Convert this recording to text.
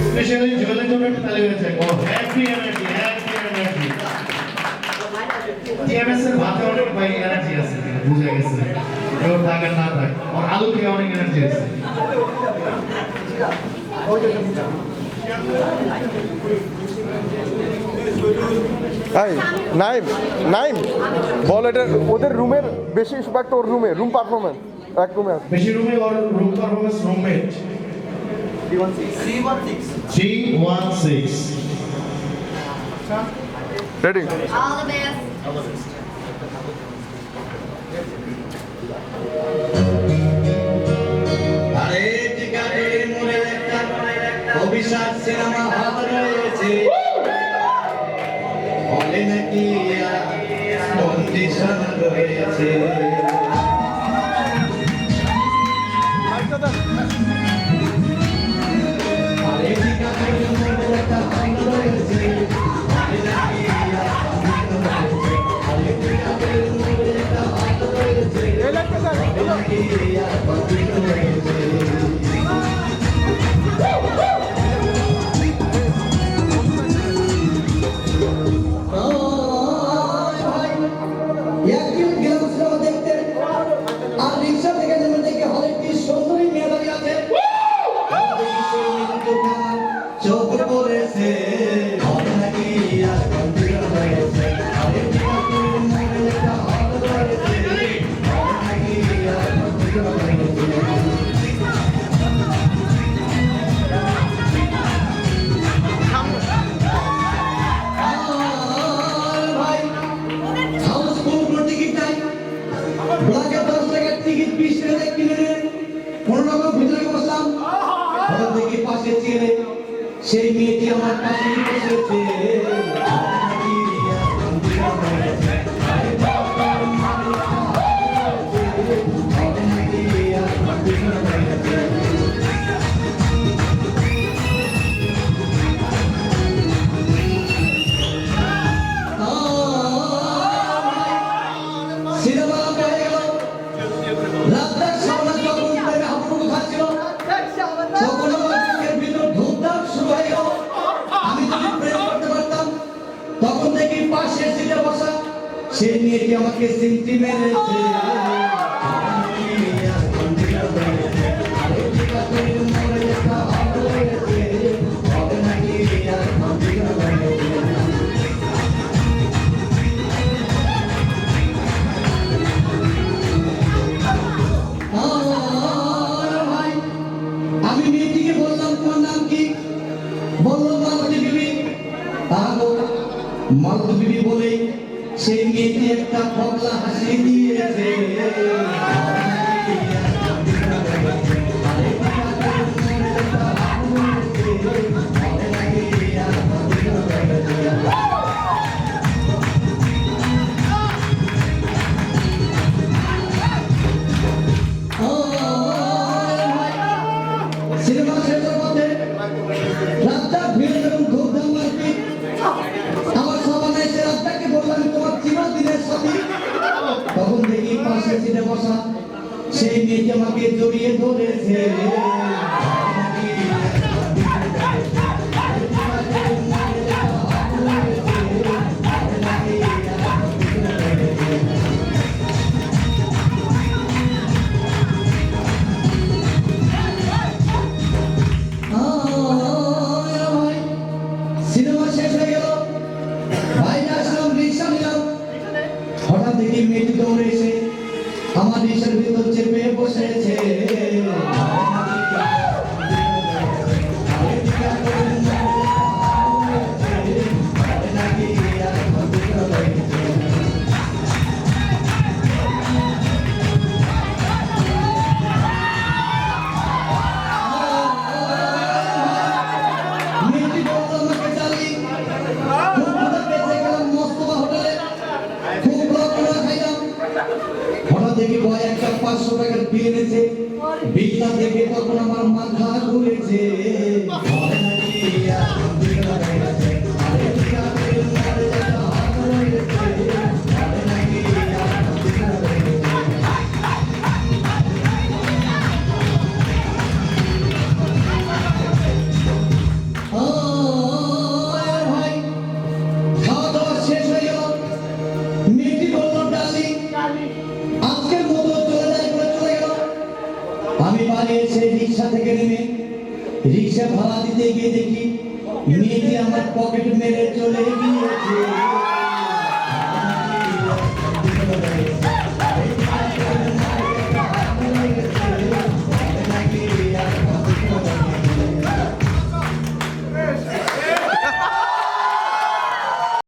Specially জলের জন্য একটা তালি হয়েছে ও হ্যাপি এনার্জি টিএমএস এর ভাতে অনেক ভাই এনার্জি আছে বুঝা গেছে কেউ থাকার না থাক আর আলু থেকে অনেক এনার্জি আছে এই নাইম নাইম বল এটা ওদের রুমের বেশি একটা ওর রুম পারফরমেন্স এক রুমে আছে বেশি রুমে ওর room performance roommate 316 ready All the best. আরে টিকাটির মনে একটা অভিশাপ সিনেমা হল রয়েছে হলে নাকি কন্ডিশন রয়েছে আরে টিকাটির মনে একটা হল রয়েছে হলে নাকি আরে টিকাটির মনে একটা হল রয়েছে হলে নাকি কন্ডিশন রয়েছে সেই মেয়েটি আমার পাশে বসেছে সেই মেয়েটি আমাকে সিমটি মেরেছে আমি মেয়েটিকে বললাম তোমার নাম কি বললো মালতী বিবি মালতী বিবি বলে সেই মেয়েটি একটা পগলা হাসি দিয়েছে সিনেমা শেষের মধ্যে রাস্তা ভিড় এবং ধূমধাম মারপিট আমার সবাই এসে রাস্তাকে বললাম তোমার চিরদিনের সাথী তখন দেখি পাশে সিটে বসা সেই মেয়েটি আমাকে জড়িয়ে ধরেছে সিনেমা শেষ হয়ে গেল বাইরে আসলাম রিক্সা নিলাম হঠাৎ দেখি মেয়েটি দৌড়ে এসে আমার রিক্সার ভিতর চেপে বসেছে দেখি বয় একটা 500 টাকার বিল এনেছে বিলটা দেখে তখন আমার মাথা ঘুরেছে রিক্সা ভাড়া দিতে গিয়ে দেখি মেয়েটি আমার পকেট মেরে চলে গিয়েছে।